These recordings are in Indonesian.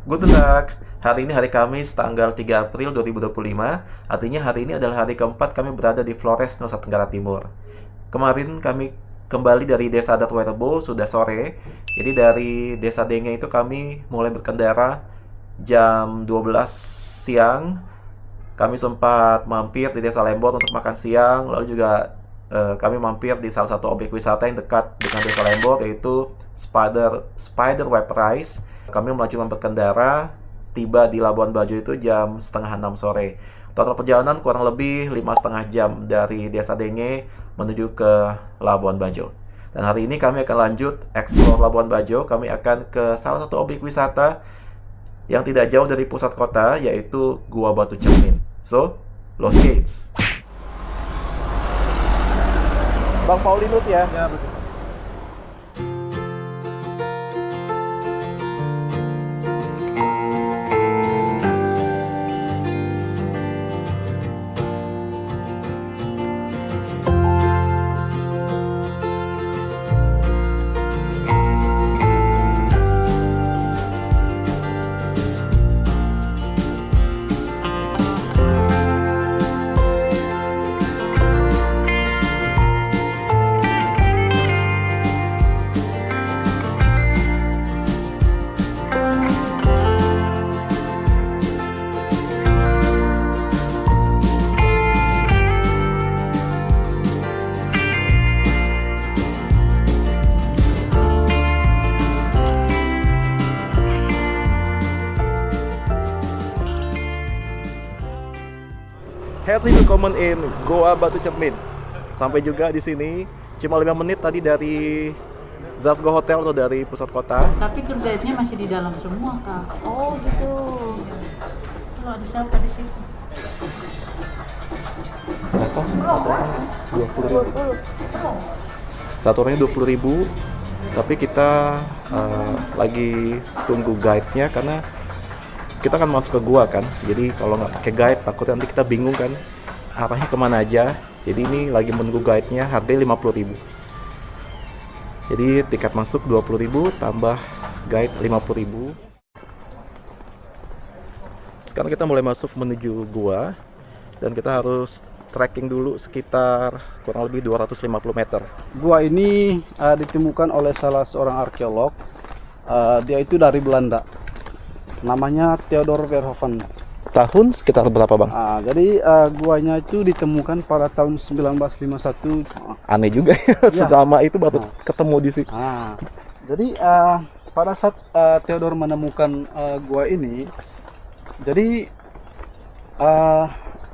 Guten Tag. Hari ini hari Kamis tanggal 3 April 2025. Artinya hari ini adalah hari keempat kami berada di Flores, Nusa Tenggara Timur. Kemarin kami kembali dari Desa Adat Werebo sudah sore. Jadi dari Desa Denge itu kami mulai berkendara jam 12 siang. Kami sempat mampir di Desa Lembor untuk makan siang. Lalu juga kami mampir di salah satu objek wisata yang dekat dengan Desa Lembor, yaitu Spider Web Rise. Kami melanjutkan berkendara, tiba di Labuan Bajo itu jam setengah 6 sore. Total perjalanan kurang lebih 5,5 jam dari Desa Denge menuju ke Labuan Bajo. Dan hari ini kami akan lanjut explore Labuan Bajo. Kami akan ke salah satu objek wisata yang tidak jauh dari pusat kota, yaitu Gua Batu Cermin. So, Los Gates. Bang Paulinus ya? Ya, betul. Herzlich willkommen in Goa Batu Cermin. Sampai juga di sini cuma 5 menit tadi dari Zasgo Hotel atau dari pusat kota. Tapi tour guide-nya masih di dalam semua, Kak. Oh, gitu. Tuh ada siapa di situ? Berapa? Satu orangnya 20.000. Tapi kita lagi tunggu guide-nya karena kita akan masuk ke gua kan. Jadi kalau nggak pakai guide takutnya nanti kita bingung kan arahnya kemana aja. Jadi ini lagi menunggu guide-nya, harganya 50.000. Jadi tiket masuk 20.000 tambah guide 50.000. Sekarang kita mulai masuk menuju gua dan kita harus trekking dulu sekitar kurang lebih 250 meter. Gua ini ditemukan oleh salah seorang arkeolog. Dia itu dari Belanda. Namanya Theodor Verhoeven. Tahun sekitar berapa, Bang? Jadi guanya itu ditemukan pada tahun 1951. Aneh juga ya, selama itu baru ketemu di sini. Jadi pada saat Theodor menemukan gua ini, jadi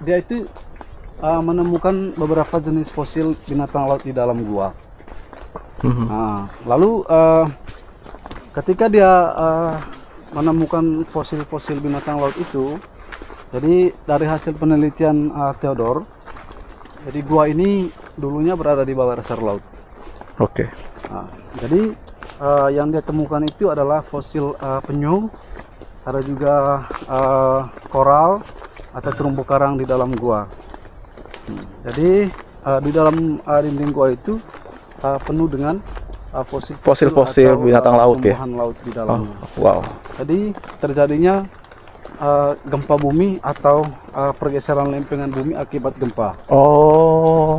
dia itu menemukan beberapa jenis fosil binatang laut di dalam gua. Lalu ketika dia menemukan fosil-fosil binatang laut itu, jadi dari hasil penelitian Theodor, jadi gua ini dulunya berada di bawah dasar laut. Oke. Jadi yang dia temukan itu adalah fosil penyu, ada juga koral atau terumbu karang di dalam gua. Jadi di dalam dinding gua itu penuh dengan fosil-fosil binatang laut ya. Tumbuhan laut di dalamnya. Wow. Jadi terjadinya gempa bumi atau pergeseran lempengan bumi akibat gempa.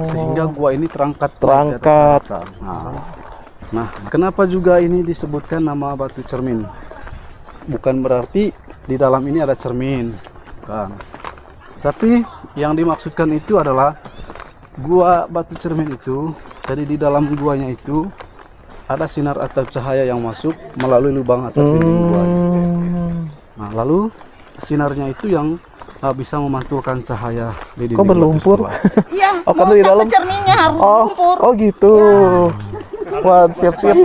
Sehingga gua ini terangkat. Nah, kenapa juga ini disebutkan nama Batu Cermin? Bukan berarti di dalam ini ada cermin, kan? Tapi yang dimaksudkan itu adalah gua Batu Cermin itu. Jadi di dalam guanya itu ada sinar atau cahaya yang masuk melalui lubang atau dinding gua. Nah, lalu sinarnya itu yang bisa memantulkan cahaya di dinding. Kok berlumpur? Iya, karena di dalam cerminnya harus lumpur. Oh gitu. Wah, siap-siap.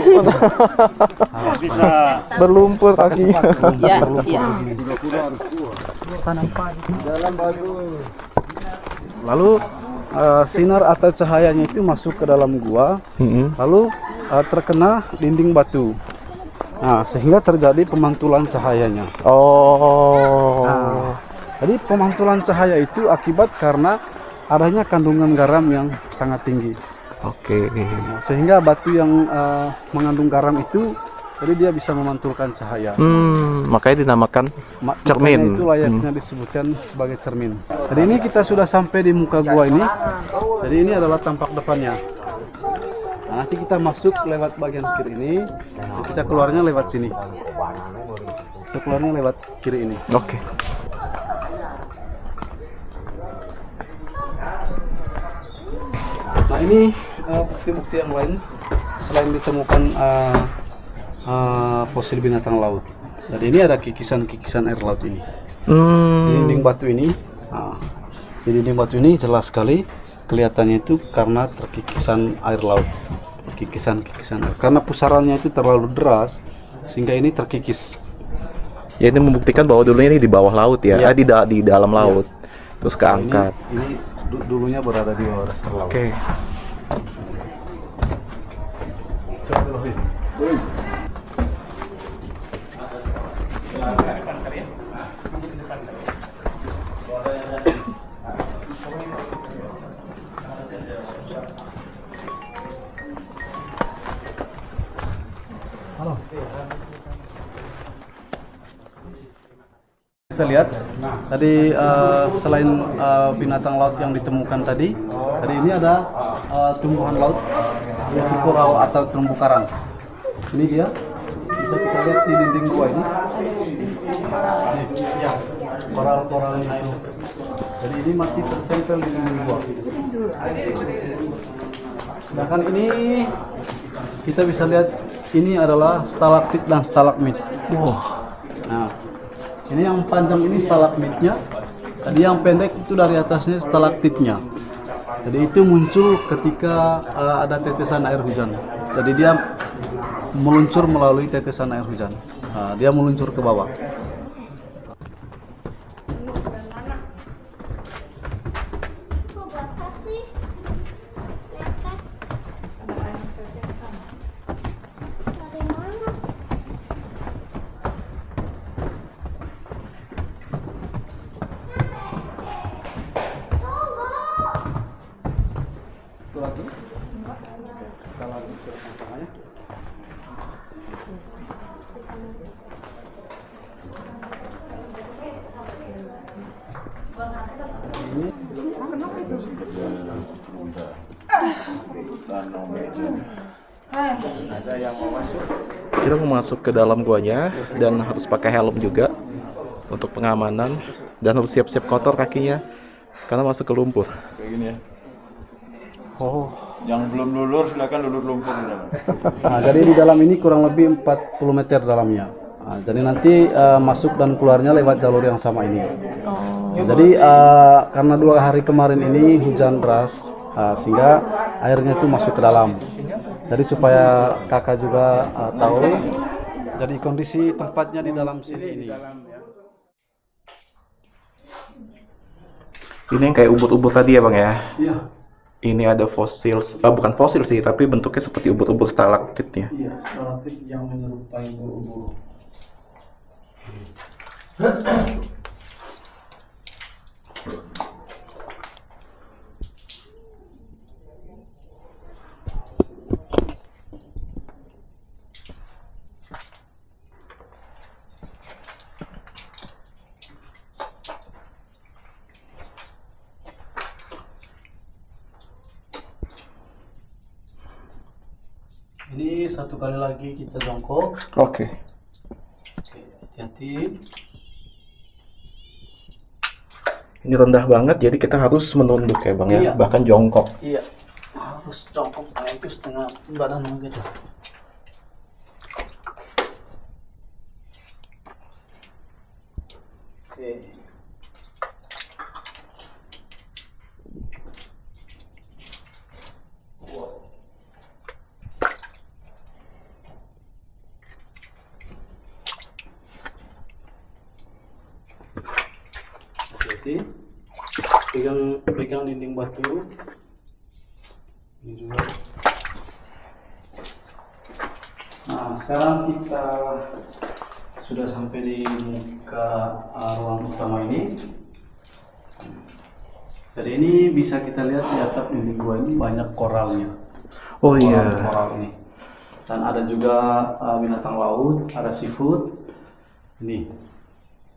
Bisa Berlumpur kakinya. Iya, Lalu sinar atau cahayanya itu masuk ke dalam gua, lalu terkena dinding batu. Nah, sehingga terjadi pemantulan cahayanya. Jadi pemantulan cahaya itu akibat karena adanya kandungan garam yang sangat tinggi. Oke. Sehingga batu yang mengandung garam itu Jadi dia bisa memantulkan cahaya. Makanya dinamakan cermin. Makanya itu layaknya disebutkan sebagai cermin. Jadi ini kita sudah sampai di muka gua ini. Jadi ini adalah tampak depannya. Nah, nanti kita masuk lewat bagian kiri ini. Kita keluarnya lewat sini. Kita keluarnya lewat kiri ini. Oke. Nah ini bukti-bukti yang lain selain ditemukan fosil binatang laut. Jadi ini ada kikisan-kikisan air laut ini. Di dinding batu ini, di dinding batu ini jelas sekali kelihatannya itu karena terkikisan air laut, kikisan-kikisan air. Karena pusarannya itu terlalu deras sehingga ini terkikis. Ya ini membuktikan bahwa dulunya ini di bawah laut ya, Iya. di dalam laut, terus keangkat. Ini dulunya berada di bawah dasar laut. Oke. Coba dulu, Fit. Kita lihat tadi selain binatang laut yang ditemukan tadi ini ada tumbuhan laut yaitu koral atau terumbu karang. Ini dia bisa kita lihat di dinding gua ini. Ya, koral-koral itu. Jadi ini masih tertempel di dinding gua. Sedangkan ini kita bisa lihat ini adalah stalaktit dan stalagmit. Nah, ini yang panjang ini stalagmitnya, tadi yang pendek itu dari atasnya stalaktitnya. Jadi itu muncul ketika ada tetesan air hujan. Jadi dia meluncur melalui tetesan air hujan. Dia meluncur ke bawah. Itu lagi. Kita lanjut ke belakangnya. Kita mau masuk ke dalam guanya dan harus pakai helm juga untuk pengamanan dan harus siap-siap kotor kakinya karena masuk ke lumpur. Kayak gini ya. Oh. Yang belum lulur silakan lulur lumpur di dalam. Nah, jadi di dalam ini kurang lebih 40 meter dalamnya. Nah, jadi nanti masuk dan keluarnya lewat jalur yang sama ini. Jadi karena 2 hari kemarin ini hujan deras, sehingga airnya itu masuk ke dalam. Jadi supaya kakak juga tahu, jadi kondisi tempatnya di dalam sini ini. Ini yang kayak ubur-ubur tadi ya bang ya? Iya. Ini ada fosil, bukan fosil sih, tapi bentuknya seperti ubur-ubur stalaktitnya. Iya, stalaktit yang menyerupai ubur-ubur. Ini satu kali lagi kita jongkok. Oke. Hati-hati. Ini rendah banget, jadi kita harus menunduk ya bang ya, Iya. bahkan jongkok. Iya, harus jongkok itu setengah badan gitu. Oke. Hati-hati. Pegang dinding batu. Ini juga. Nah, sekarang kita sudah sampai di muka ruang utama ini. Jadi ini bisa kita lihat di atap dinding gua ini banyak koralnya. Oh iya. Koral ini. Dan ada juga binatang laut, ada seafood. Ini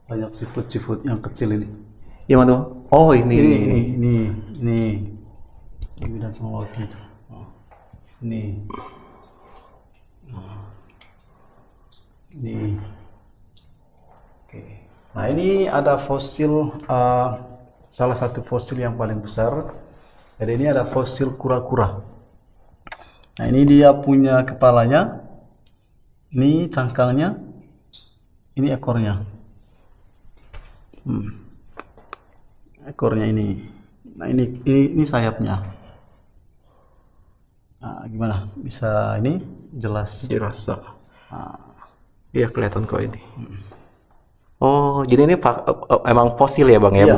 banyak seafood yang kecil ini. Yang mana? Oh, ini. Ini binatang lautnya itu. Ini. Ini. Oke. Nah, ini ada fosil, salah satu fosil yang paling besar. Jadi ini ada fosil kura-kura. Nah, ini dia punya kepalanya, ini cangkangnya, ini ekornya. Ekornya ini. Nah, ini sayapnya. Nah, gimana? Bisa ini jelas? Jelas. Iya, kelihatan kok ini. Oh, jadi ini emang fosil ya, Bang ya? Iya.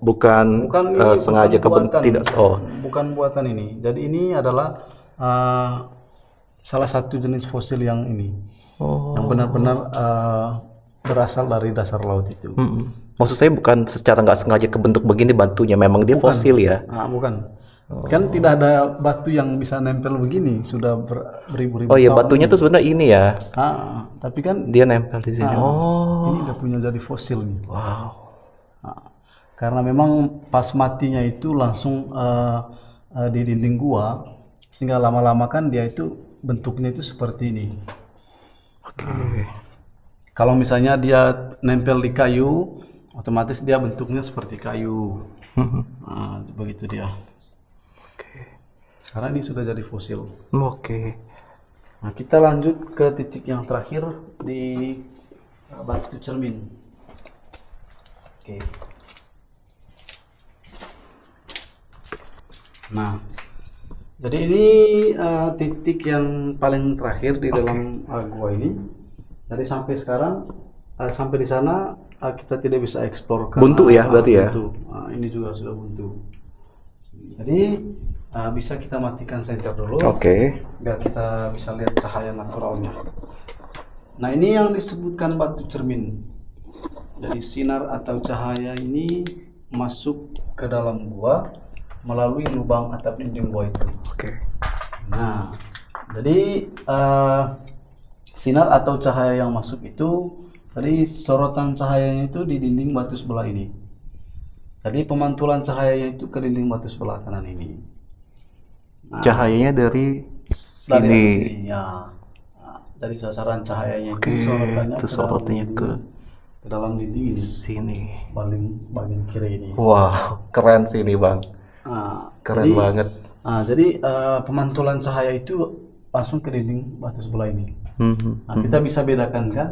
Bukan Ini sengaja bukan buatan. tidak. Oh. Bukan buatan ini. Jadi ini adalah salah satu jenis fosil yang ini. Yang benar-benar berasal dari dasar laut itu. Maksud saya bukan secara nggak sengaja kebentuk begini batunya, memang dia fosil ya? Bukan. Kan tidak ada batu yang bisa nempel begini, sudah beribu-ribu Oh iya, tahun batunya ini. tuh sebenarnya ini ya? Tapi kan Dia nempel di sini. ini udah punya jadi fosil nih. Wow. Karena memang pas matinya itu langsung di dinding gua, sehingga lama-lama kan dia itu bentuknya itu seperti ini. Oke. Kalau misalnya dia nempel di kayu, otomatis dia bentuknya seperti kayu. Begitu dia. Karena ini sudah jadi fosil. Oke. Nah, kita lanjut ke titik yang terakhir di batu cermin. Oke. Nah, jadi ini titik yang paling terakhir di dalam gua ini. Jadi sampai sekarang, sampai di sana kita tidak bisa eksplor. Buntu ya, berarti ya? Buntu. Ini juga sudah buntu. Jadi bisa kita matikan senter dulu. Oke. Biar kita bisa lihat cahaya naturalnya. Nah, ini yang disebutkan batu cermin. Jadi sinar atau cahaya ini masuk ke dalam gua melalui lubang atap dinding gua itu. Oke. Nah, jadi sinar atau cahaya yang masuk itu, tadi sorotan cahayanya itu di dinding batu sebelah ini. Jadi pemantulan cahayanya itu ke dinding batu sebelah kanan ini. Nah, Cahayanya dari dari sini. atas sini ya. Nah, dari sasaran cahayanya Oke, itu sorotannya itu ke dalam sorotannya dinding- ke dalam dinding ini, Sini. bagian kiri ini. Wow, keren sih ini, Bang. Nah, Keren banget. Jadi pemantulan cahaya itu langsung ke dinding batu sebelah ini. Nah, kita bisa bedakan kan,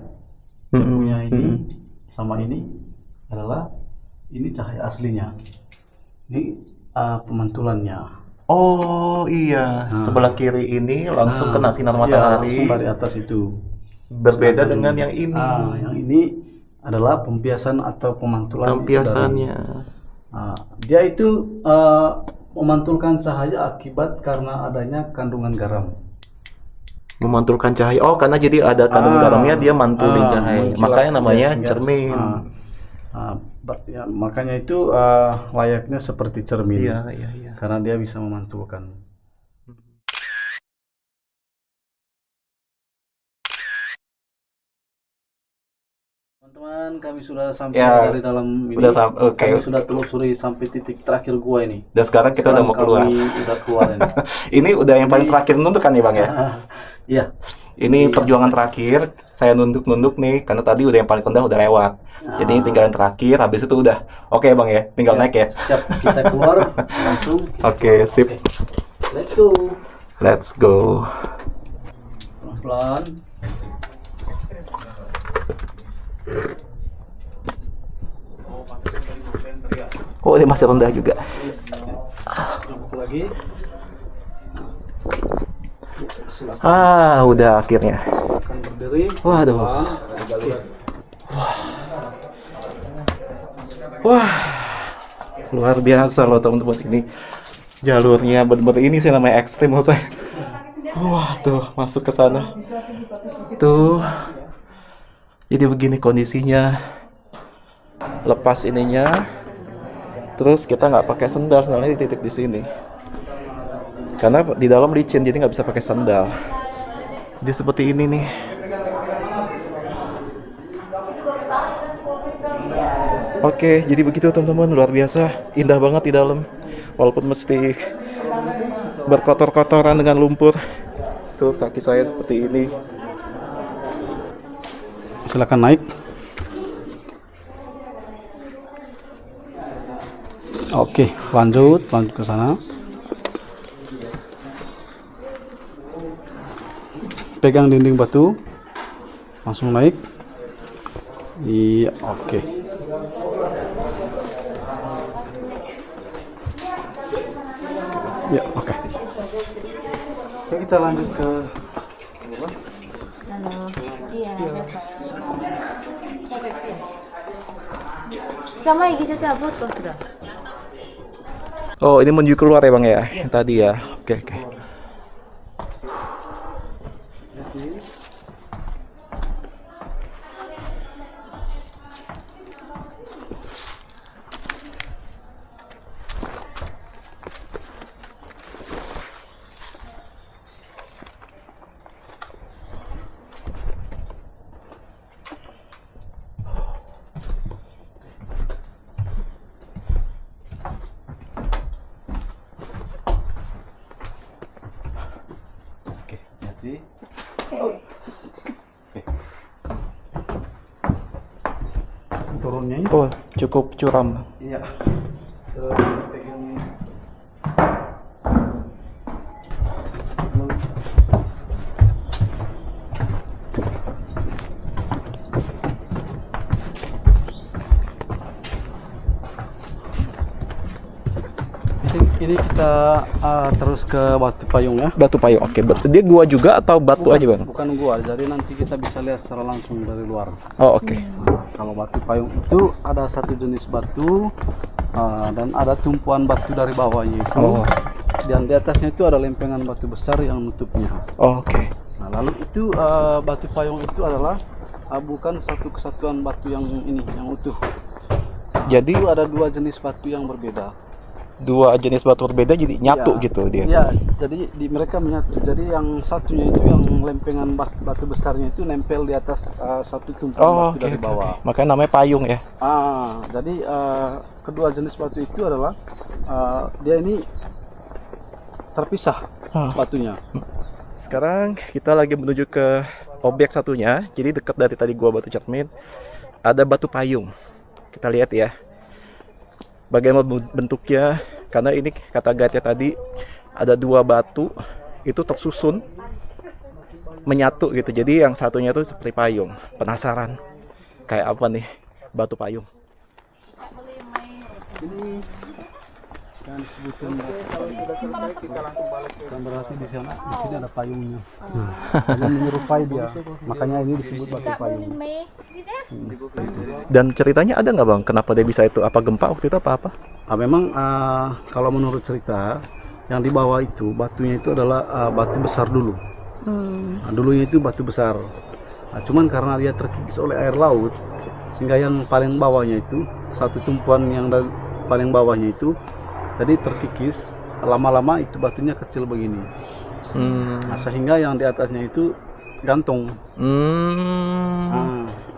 yang punya ini sama ini adalah ini cahaya aslinya. Ini pemantulannya. Oh iya, sebelah kiri ini langsung kena sinar Ya, matahari. langsung dari atas itu. Berbeda dengan yang ini. Yang ini adalah pembiasan atau pemantulan. Pelampiasannya. Dia itu memantulkan cahaya akibat karena adanya kandungan garam. Memantulkan cahaya. Oh, karena jadi ada kandung garamnya, dia mantulin cahaya. Mengkilap, Makanya namanya sehingga- cermin. Ya, makanya itu layaknya seperti cermin. Iya. Karena dia bisa memantulkan. Teman-teman, kami sudah sampai Ya, dari dalam ini. oke. Kami sudah telusuri sampai titik terakhir gua ini. Dan sekarang kita udah mau keluar. Kami udah keluar ini. Ini udah yang paling terakhir nunduk kan ya, Bang ya? Iya. Ini perjuangan terakhir. Saya nunduk-nunduk nih, karena tadi udah yang paling rendah udah lewat. Jadi ini tinggal yang terakhir, habis itu udah. Oke, Bang ya, tinggal naik ya. Siap, kita keluar langsung. Oke, sip. Oke. Let's go. Let's go. Pelan-pelan. Oh, ini masih rendah juga. Jemput lagi. Silakan Udah akhirnya. berdiri. Waduh. Wah, luar biasa loh teman-teman, ini jalurnya bener-bener ini sih namanya ekstrim menurut saya. Wah, tuh masuk ke sana. Tuh. Jadi begini kondisinya. Lepas ininya. Terus kita nggak pakai sendal, sendalnya dititip di sini. Karena di dalam licin, jadi nggak bisa pakai sendal. Jadi seperti ini nih. Oke, jadi begitu teman-teman, luar biasa, indah banget di dalam. Walaupun mesti berkotor-kotoran dengan lumpur. Tuh kaki saya seperti ini. Silakan naik. Oke, lanjut ke sana. Pegang dinding batu, langsung naik. Iya, oke. Ya, oke. Oke, kita lanjut ke Halo. Iya. Sama lagi cabut kok sudah. Oh, ini menuju keluar ya Bang ya? Yang tadi ya. Oke, oke. turunnya ini. Oh, cukup curam. Iya. Ini kita terus ke Batu Payung ya. Batu Payung. Oke, dia gua juga atau batu aja, Bang? Bukan gua, jadi nanti kita bisa lihat secara langsung dari luar. Oh, oke. Kalau Batu Payung itu ada satu jenis batu dan ada tumpuan batu dari bawahnya itu. Oh. Dan di atasnya itu ada lempengan batu besar yang menutupnya. Oh, oke. Nah, lalu itu Batu Payung itu adalah bukan satu kesatuan batu yang ini yang utuh. Jadi Itu ada dua jenis batu yang berbeda. dua jenis batu berbeda jadi nyatu Ya, gitu dia. Iya, jadi mereka menyatu. Jadi yang satunya itu yang lempengan batu besarnya itu nempel di atas satu tumpuan Oh, batu oke, dari oke, bawah. oke. Makanya namanya payung ya. Jadi kedua jenis batu itu adalah dia ini terpisah batunya. Sekarang kita lagi menuju ke objek satunya. Jadi dekat dari tadi gua Batu Cermin ada batu payung. Kita lihat ya. Bagaimana bentuknya? Karena ini kata guide-nya tadi ada dua batu itu tersusun menyatu gitu. Jadi yang satunya tuh seperti payung. Penasaran kayak apa nih batu payung? Ini yang disebutkan kan berarti di sini ada payungnya. Jadi menyerupai dia. Makanya ini disebut batu payung. Dan ceritanya ada nggak Bang? Kenapa dia bisa itu? Apa gempa waktu itu apa? Memang kalau menurut cerita yang di bawah itu batunya itu adalah batu besar dulu. Dulunya itu batu besar. Cuman karena dia terkikis oleh air laut sehingga yang paling bawahnya itu satu tumpuan yang paling bawahnya itu jadi terkikis. Lama-lama itu batunya kecil begini. Sehingga yang di atasnya itu gantung.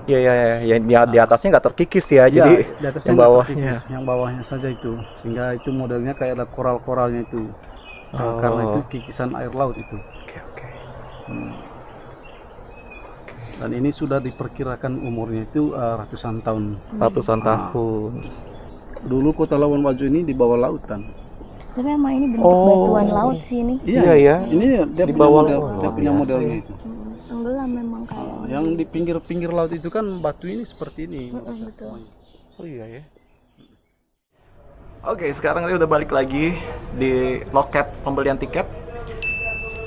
Ya, di atasnya nggak terkikis ya, jadi di atasnya yang nggak bawahnya. terkikis, yang bawahnya saja itu, sehingga itu modelnya kayak ada koral-koralnya itu. Karena itu kikisan air laut itu. Oke. Dan ini sudah diperkirakan umurnya itu ratusan tahun. Ratusan tahun. Dulu Kota Labuan Bajo ini di bawah lautan. Tapi emang ini bentuk batuan laut sih ini. Iya ya. Ini dia Di punya bawah model, laut. dia punya modelnya itu. Tenggelam memang kayak. Yang di pinggir-pinggir laut itu kan batu ini seperti ini. Betul. Oh iya ya. Oke, sekarang kita udah balik lagi di loket pembelian tiket.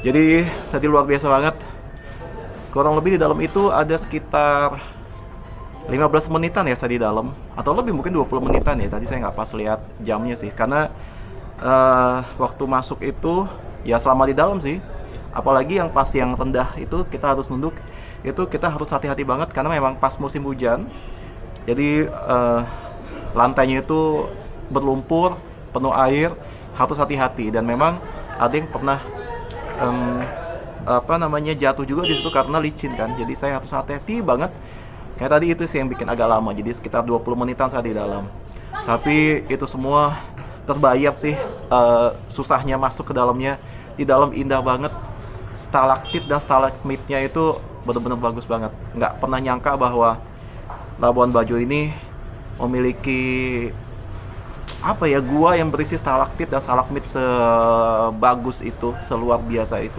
Jadi tadi luar biasa banget. Kurang lebih di dalam itu ada sekitar 15 menitan ya saya di dalam, atau lebih mungkin 20 menitan ya. Tadi saya nggak pas lihat jamnya sih, karena waktu masuk itu ya selama di dalam sih. Apalagi yang pas yang rendah itu kita harus nunduk, itu kita harus hati-hati banget karena memang pas musim hujan. Jadi lantainya itu berlumpur, penuh air, harus hati-hati. Dan memang ada yang pernah jatuh juga di situ karena licin kan. Jadi saya harus hati-hati banget. Kayak tadi itu sih yang bikin agak lama. Jadi sekitar 20 menitan saya di dalam. Tapi itu semua terbayar sih, susahnya masuk ke dalamnya. Di dalam indah banget. Stalaktit dan stalagmitnya itu benar-benar bagus banget. Nggak pernah nyangka bahwa Labuan Bajo ini memiliki gua yang berisi stalaktit dan stalagmit sebagus itu, seluar biasa itu.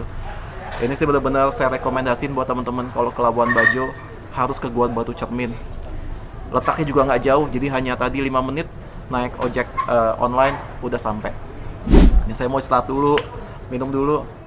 Ini sih benar-benar saya rekomendasiin buat teman-teman kalau ke Labuan Bajo harus ke Gua Batu Cermin. Letaknya juga nggak jauh, jadi hanya tadi 5 menit naik ojek online udah sampai. Ini saya mau istirahat dulu, minum dulu.